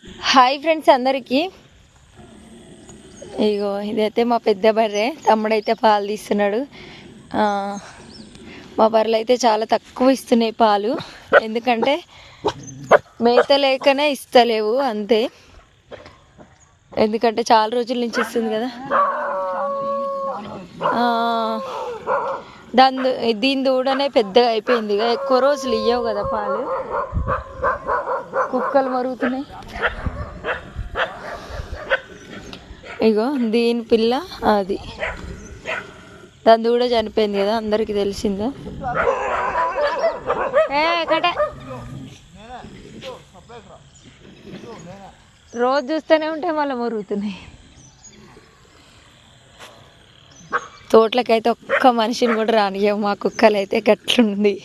Hi friends అందరికీ. ఇగో ఇదైతే మా పెద్ద బర్రె, తమ్ముడైతే పాలు తీస్తున్నాడు. మా బర్రెలు అయితే చాలా తక్కువ ఇస్తున్నాయి పాలు, ఎందుకంటే మేత లేకనే ఇస్తలేవు అంతే. ఎందుకంటే చాలా రోజుల నుంచి ఇస్తుంది కదా. దీని దూడనే పెద్దగా అయిపోయింది, ఎక్కువ రోజులు ఇవ్వవు కదా పాలు. కుక్కలు మరుగుతున్నాయి. ఇగో దీని పిల్ల అది, దాని దూడ చనిపోయింది కదా, అందరికి తెలిసిందే. రోజు చూస్తూనే ఉంటే మళ్ళీ మరుగుతున్నాయి. తోటలకైతే ఒక్క మనిషిని కూడా రానియవు మా కుక్కలు అయితే, గట్లుంది.